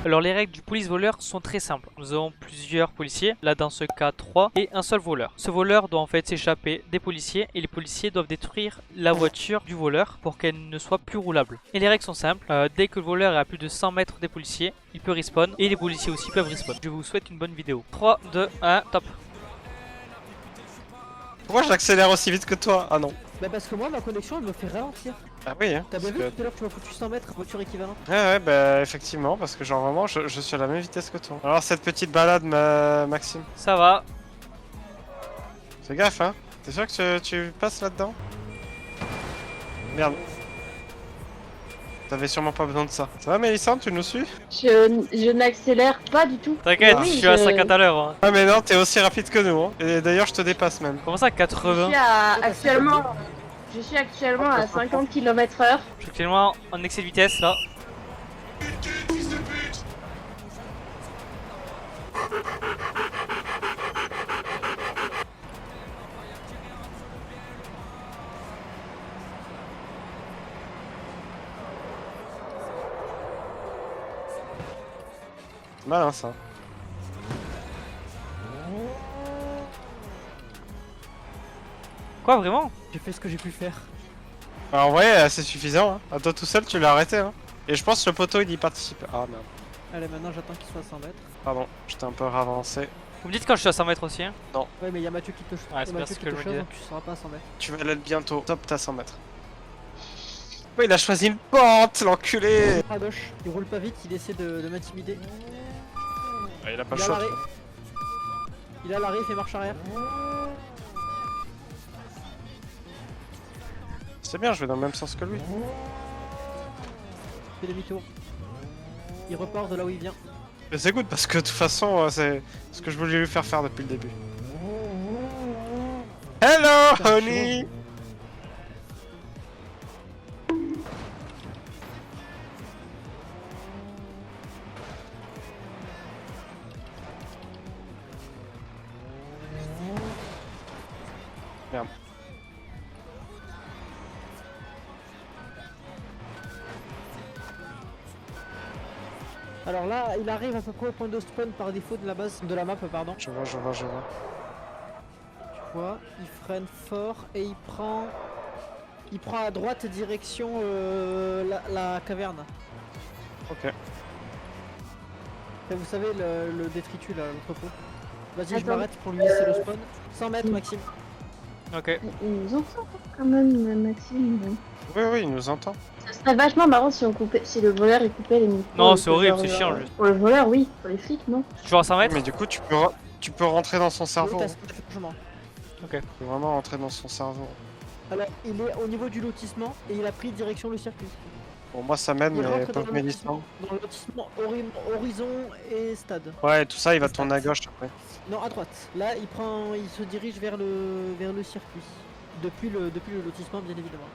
Alors les règles du police voleur sont très simples. Nous avons plusieurs policiers, là dans ce cas 3, et un seul voleur. Ce voleur doit en fait s'échapper des policiers et les policiers doivent détruire la voiture du voleur pour qu'elle ne soit plus roulable. Et les règles sont simples, dès que le voleur est à plus de 100 mètres des policiers, il peut respawn et les policiers aussi peuvent respawn. Je vous souhaite une bonne vidéo. 3, 2, 1, top. Pourquoi j'accélère aussi vite que toi? Ah non. Bah parce que moi ma connexion elle me fait ralentir. Ah oui, hein. T'as bien parce vu que- tout à l'heure que tu m'as foutu 100 mètres, voiture équivalente. Ouais, bah effectivement, parce que genre vraiment, je suis à la même vitesse que toi. Alors cette petite balade, Maxime, Ça va. fais gaffe, hein. T'es sûr que tu passes là-dedans? Merde. T'avais sûrement pas besoin de ça. Ça va, Mélissande, tu nous suis? Je n'accélère pas du tout. T'inquiète, Oui, je suis à 50 à l'heure. Hein. Ah mais non, t'es aussi rapide que nous, hein. Et d'ailleurs, je te dépasse même. Comment ça, 80? Je suis actuellement à 50 km/h. Je suis actuellement en excès de vitesse là. C'est malin ça. Quoi, vraiment? J'ai fait ce que j'ai pu faire. Alors en vrai, c'est suffisant, hein. À toi tout seul, tu l'as arrêté, hein. Et je pense que le poteau, il y participe. Ah merde. Allez maintenant j'attends qu'il soit à 100 mètres. Pardon, j'étais un peu ravancé. Vous me dites quand je suis à 100 mètres aussi. Hein. Ouais mais y'a Mathieu qui te Ouais, c'est bien ce que je me disais. donc tu seras pas à 100 mètres. Tu vas l'être bientôt. Top, t'as 100 mètres. Ouais, il a choisi une pente, l'enculé. À gauche, il roule pas vite, il essaie de m'intimider. Ah, il a pas Il le a choix. l'arrêt. Il a l'arrêt, il fait marche arrière. C'est bien, je vais dans le même sens que lui. Il fait demi-tour. Il repart de là où il vient. Mais c'est good parce que de toute façon, c'est ce que je voulais lui faire depuis le début. Hello, Putain, honey. Merde. Alors là, il arrive à peu près au point de spawn par défaut de la base de la map, pardon. Je vois. Tu vois, il freine fort et il prend à droite direction la caverne. Ok. Et vous savez le détritus là, l'entrepôt. Vas-y, je Attends. m'arrête pour lui laisser le spawn. 100 mètres Maxime. Ok. Il nous entend quand même, Maxime. Oui, il nous entend. Ça serait vachement marrant si si le voleur il coupait les micros. Non, et c'est que horrible, genre, c'est chiant, juste. Pour le voleur, oui. Pour les flics, non. Toujours à 100 mètres? Mais du coup, tu peux rentrer dans son cerveau. L'autre, hein. elle se fait largement. Ok. Tu peux vraiment rentrer dans son cerveau. Alors, il est au niveau du lotissement et il a pris direction le circuit. Bon, moi ça m'aide, Il mais rentre pas dans le Mélissande. lotissement horizon et stade. Ouais, tout ça, il va tourner à gauche après. Non, à droite. Là, il se dirige vers le circuit. Depuis le lotissement, bien évidemment.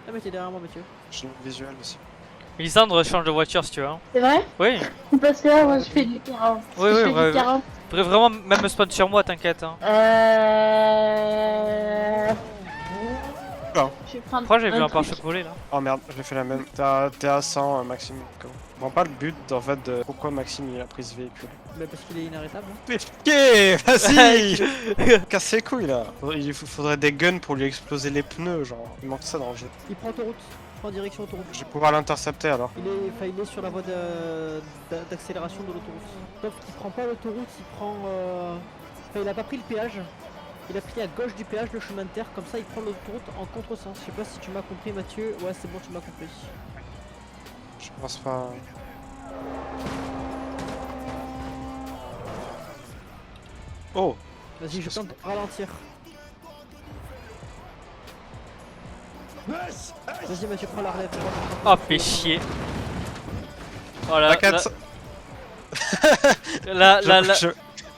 Ah, mais t'es derrière moi, Mathieu. J'ai le visuel aussi. Lysandre change de voiture si tu veux. Hein. C'est vrai? Oui. Parce que là, moi, je fais du 40. Oui, je oui, fais ouais, du 40. Tu devrais vraiment même spawn sur moi, t'inquiète. Hein. Non. Je vais prendre. Pourquoi j'ai vu un truc. pare-choc voler là? Oh merde, j'ai fait la même. T'es à 100, Maxime. Je comprends pas le but en fait de pourquoi Maxime il a pris ce véhicule. Bah, parce qu'il est inarrêtable. Hein. Piqué, vas-y. Casse ses couilles là. Il faudrait des guns pour lui exploser les pneus, genre. Il manque ça dans le jeu. Il prend autoroute. Il prend direction autoroute. Je vais pouvoir l'intercepter alors. Il est sur la voie d'accélération de l'autoroute. Sauf qu'il prend pas l'autoroute, il prend. Enfin, il a pas pris le péage. Il a pris à gauche du péage le chemin de terre, comme ça il prend l'autoroute en contresens. Je sais pas si tu m'as compris, Mathieu. Ouais, c'est bon, tu m'as compris. Je pense pas. Oh. Vas-y, je tente de ralentir. Vas-y, Mathieu, prends la relève. Oh, fais chier. Oh là, T'inquiète.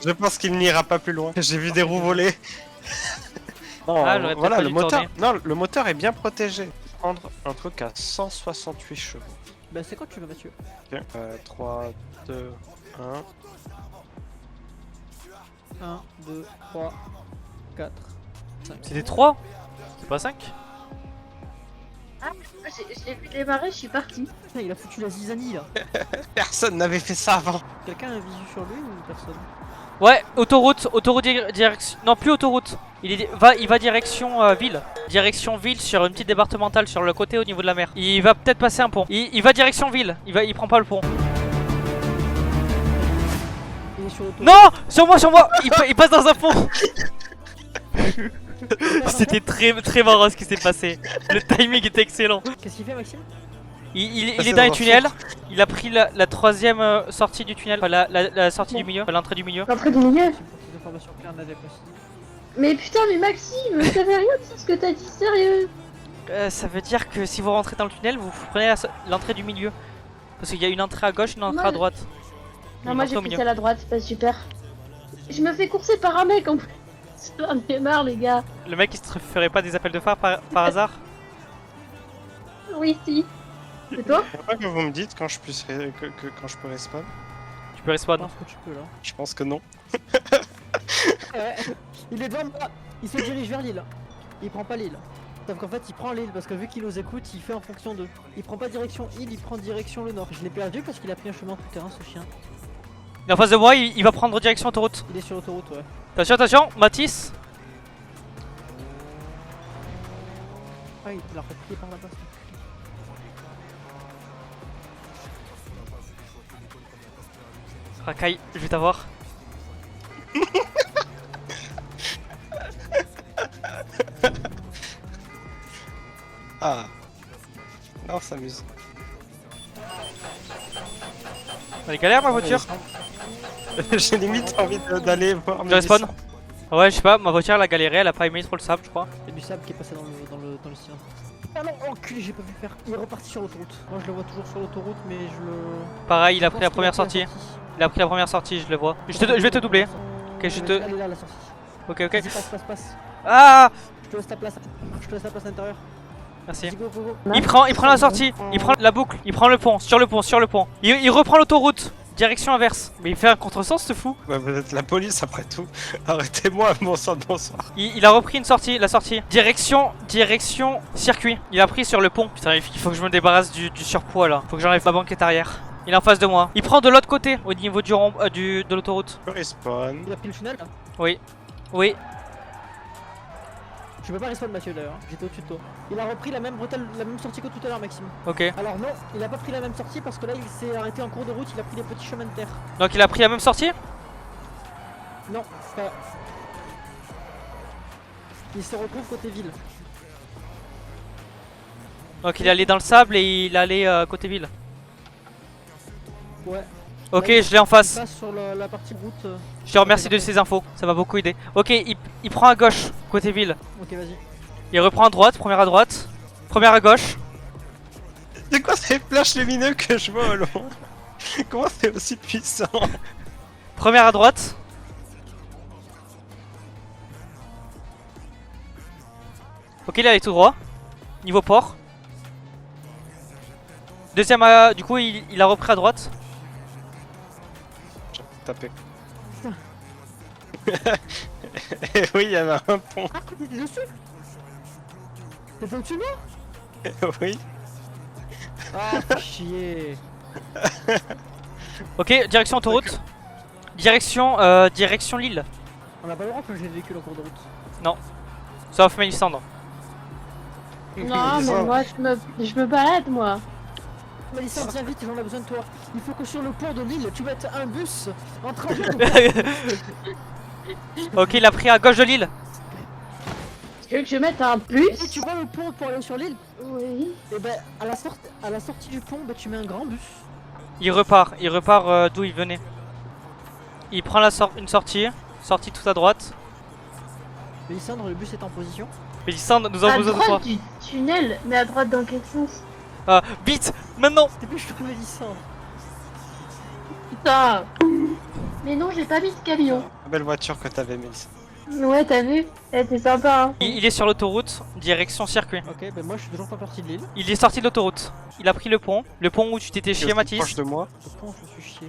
Je pense qu'il n'ira pas plus loin. J'ai vu des roues voler. Non, Ah, j'aurais peut-être voilà, pas le dû moteur. tourner. Non, le moteur est bien protégé. Prendre un truc à 168 chevaux. Bah, c'est quand tu veux, Mathieu. Ok. 3, 2, 1. 1, 2, 3, 4, 5. C'était 3? C'est pas 5? Je l'ai vu démarrer, je suis partie. Putain, il a foutu la zizanie là. Personne n'avait fait ça avant. Quelqu'un a un visu sur lui ou personne? Ouais, autoroute, direction. Non, plus autoroute. Il va direction ville. Direction ville sur une petite départementale sur le côté au niveau de la mer. Il va peut-être passer un pont. Il va direction ville. Il prend pas le pont. Il est sur l'autoroute. Non, sur moi. Il passe dans un pont. C'était très marrant ce qui s'est passé. Le timing était excellent. Qu'est-ce qu'il fait, Maxime? Il est dans les tunnels. Il a pris la troisième sortie du tunnel. Enfin, la sortie du milieu. Enfin, l'entrée du milieu. L'entrée du milieu. C'est pour ces informations claires, Nadep aussi. Mais putain, mais Maxime, ça veut rien dire ce que t'as dit, sérieux. Ça veut dire que si vous rentrez dans le tunnel, vous prenez l'entrée du milieu. Parce qu'il y a une entrée à gauche, une entrée à droite. Non, moi j'ai pris celle à droite, c'est pas super. Je me fais courser par un mec en plus. J'en ai marre, les gars. Le mec il se ferait pas des appels de phare par hasard? Oui, si. C'est toi? Je sais pas que vous me dites quand je, quand je peux respawn. Tu peux Je respawn. pense que tu peux là. Je pense que non. Ouais. Il est devant moi. Il se dirige vers l'île. Il prend pas l'île. Sauf qu'en fait il prend l'île parce que vu qu'il nous écoute, il fait en fonction d'eux. Il prend pas direction île, il prend direction le nord. Je l'ai perdu parce qu'il a pris un chemin tout terrain, ce chien. Il est en face de moi, il va prendre direction autoroute. Il est sur l'autoroute, ouais. Attention, Mathis. Ah, il l'a repris par là-bas. Rakai, je vais t'avoir. Ah. Non, on s'amuse. Elle est galère ma voiture. J'ai limite envie d'aller voir. Je respawn. Ouais, je sais pas, ma voiture elle a galéré, elle a pas aimé trop le sable, je crois. Il y a du sable qui est passé dans le cylindre. Ah non, enculé, j'ai pas vu faire. Il est reparti sur l'autoroute. Moi je le vois toujours sur l'autoroute, mais je le. Pareil, il a Je pris pense la qu'il première sortie. Il a pris la première sortie, je le vois. Je vais te doubler. Ok, je te. Elle est là, la sortie. Ok. Vas-y, passe. Ah, Je te laisse ta place. Je te laisse ta place à l'intérieur. merci. Vas-y, go. Il prend la sortie, il prend la boucle, il prend le pont, sur le pont. Il reprend l'autoroute, direction inverse. Mais il fait un contresens ce fou. Bah, vous êtes la police après tout. Arrêtez-moi, bonsoir. Il a repris une sortie, la sortie. Direction circuit. Il a pris sur le pont. Putain, il faut que je me débarrasse du surpoids là. Faut que j'enlève ma banquette arrière. Il est en face de moi. Il prend de l'autre côté, au niveau de l'autoroute. Je respawn. Il a pris le tunnel là. Oui. Je peux pas respawn Mathieu d'ailleurs, j'étais au-dessus de toi. Il a repris la même sortie que tout à l'heure Maxime. Ok. Alors non, il a pas pris la même sortie parce que là il s'est arrêté en cours de route, il a pris des petits chemins de terre. Donc il a pris la même sortie? Non, pas. Il se retrouve côté ville. Donc il est allé dans le sable et il est allé côté ville. Ouais. Ok, Là, je l'ai en Il face. passe sur la partie route. Je te remercie de ces infos, ça m'a beaucoup aidé. Ok, il prend à gauche, côté ville. Ok, vas-y. Il reprend à droite, première à droite. Première à gauche. C'est quoi ces flashs lumineux que je vois au loin? Comment c'est aussi puissant? Première à droite. Ok, il est allé tout droit. Niveau port. Deuxième à... Du coup, il a repris à droite. J'ai tapé. Et oui, il y avait un pont. Ah, t'étais dessus? T'étais au-dessus de moi? Oui. Ah, fais chier. Ok, direction autoroute. Direction Lille. On a pas le droit que j'ai le véhicule en cours de route. Sauf Mélissandre. Non, mais moi je me balade, moi. Mélissa, viens vite, j'en ai besoin de toi. Il faut que sur le pont de l'île, tu mettes un bus en trajet. Ok, il a pris à gauche de Lille. Tu veux que je mette un Et bus? tu vois le pont pour aller sur l'île? Oui. Et ben à la sortie du pont, tu mets un grand bus. Il repart d'où il venait. Il prend une sortie tout à droite. Mélissandre, le bus est en position. Mélissandre, nous À avons besoin de toi. droite du tunnel, mais à droite dans quel sens? Vite, maintenant. Dépêche toi Mélissandre. Putain. Mais non, j'ai pas mis de camion. Belle voiture que t'avais, Mélissa. Ouais, t'as vu? Eh, t'es sympa, hein. Il est sur l'autoroute, direction circuit. Ok, ben moi je suis toujours pas parti de l'île. Il est sorti de l'autoroute. Il a pris le pont où tu t'étais chié, Proche Mathis. de moi. Le pont, je me suis chié.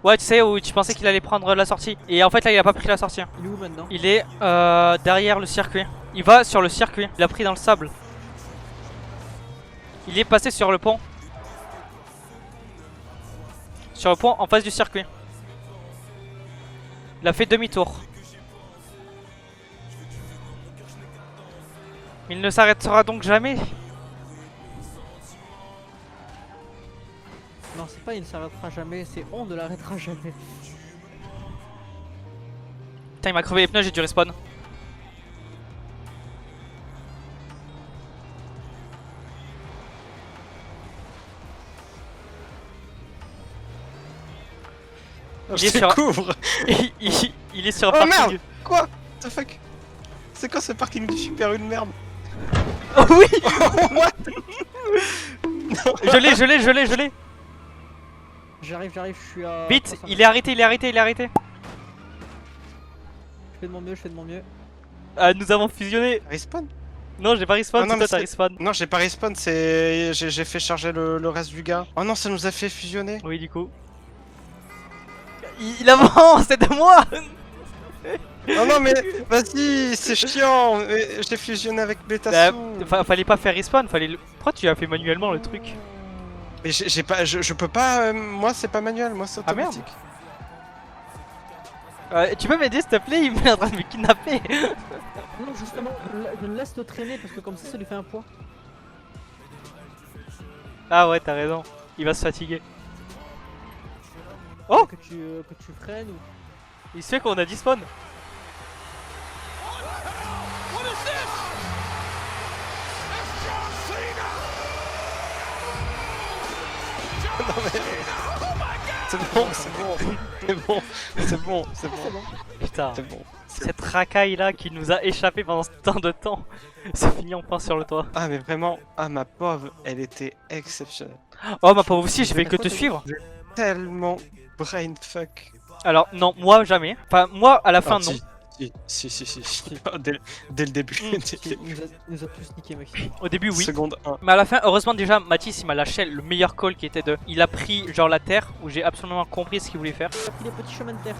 Ouais, tu sais, où tu pensais qu'il allait prendre la sortie. Et en fait, là, il a pas pris la sortie. Il est où maintenant? Il est derrière le circuit. Il va sur le circuit. Il a pris dans le sable. Il est passé sur le pont. Sur le pont en face du circuit. Il a fait demi-tour. Il ne s'arrêtera donc jamais. Non, c'est pas il ne s'arrêtera jamais, c'est on ne l'arrêtera jamais. Putain, il m'a crevé les pneus, j'ai dû respawn. Je Il est sur- découvre. Il est sur un Oh parking. merde. Quoi? What the fuck? C'est quoi ce parking du super une merde? Oh oui. What? Je l'ai. J'arrive, je suis à... Vite, 300 il est arrêté. Je fais de mon mieux. Nous avons fusionné. Respawn? Non, j'ai pas respawn, Ah non, c'est mais toi t'as c'est- respawn. Non, j'ai pas respawn, c'est. J'ai fait charger le reste du gars. Oh non, ça nous a fait fusionner. Oui, du coup. Il avance, c'est de moi. Oh non, mais vas-y, c'est chiant. J'ai fusionné avec Beta Bah, Sous. fallait pas faire respawn, fallait le... Pourquoi tu as fait manuellement le truc? Mais j'ai pas. Je peux pas. Moi, c'est pas manuel, moi, c'est Ah, merde. automatique. Tu peux m'aider s'il te plaît? Il est en train de me kidnapper. Non, justement, je le laisse le traîner parce que comme ça lui fait un poids. Ah ouais, t'as raison. Il va se fatiguer. Oh, Que tu freines ou... il se fait qu'on a despawn. C'est bon. Putain, C'est bon. cette racaille là qui nous a échappé pendant tant de temps, c'est fini enfin sur le toit. Ah, mais vraiment, ah, ma pauvre, elle était exceptionnelle. Oh ma pauvre aussi, je vais que te suivre. Tellement brainfuck. Alors non, moi jamais. Enfin moi à la fin Ah, non. Si. Dès le début. Il nous a tous niqué, Maxime. Au début oui. Seconde 1. Mais à la fin, heureusement déjà, Mathis il m'a lâché le meilleur call qui était de... Il a pris genre la terre où j'ai absolument compris ce qu'il voulait faire. Il a pris les petits chemins de terre.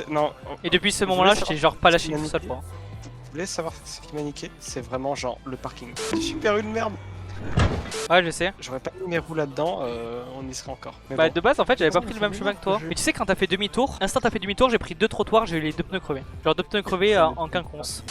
Non, Et depuis ce Vous moment-là, voulez je t'ai genre pas lâché savoir une ce qu'il seule a fois. vous voulez savoir ce qui m'a niqué? C'est vraiment genre le parking. Super une merde. Ouais, je sais. J'aurais pas mis mes roues là-dedans, on y serait encore. Mais Bah bon. de base en fait j'avais pas Non, pris le mais même c'est chemin que toi. bizarre, Mais tu sais quand t'as fait demi-tour, instant t'as fait demi-tour j'ai pris 2 trottoirs, j'ai eu les 2 pneus crevés. Genre 2 pneus crevés en quinconce.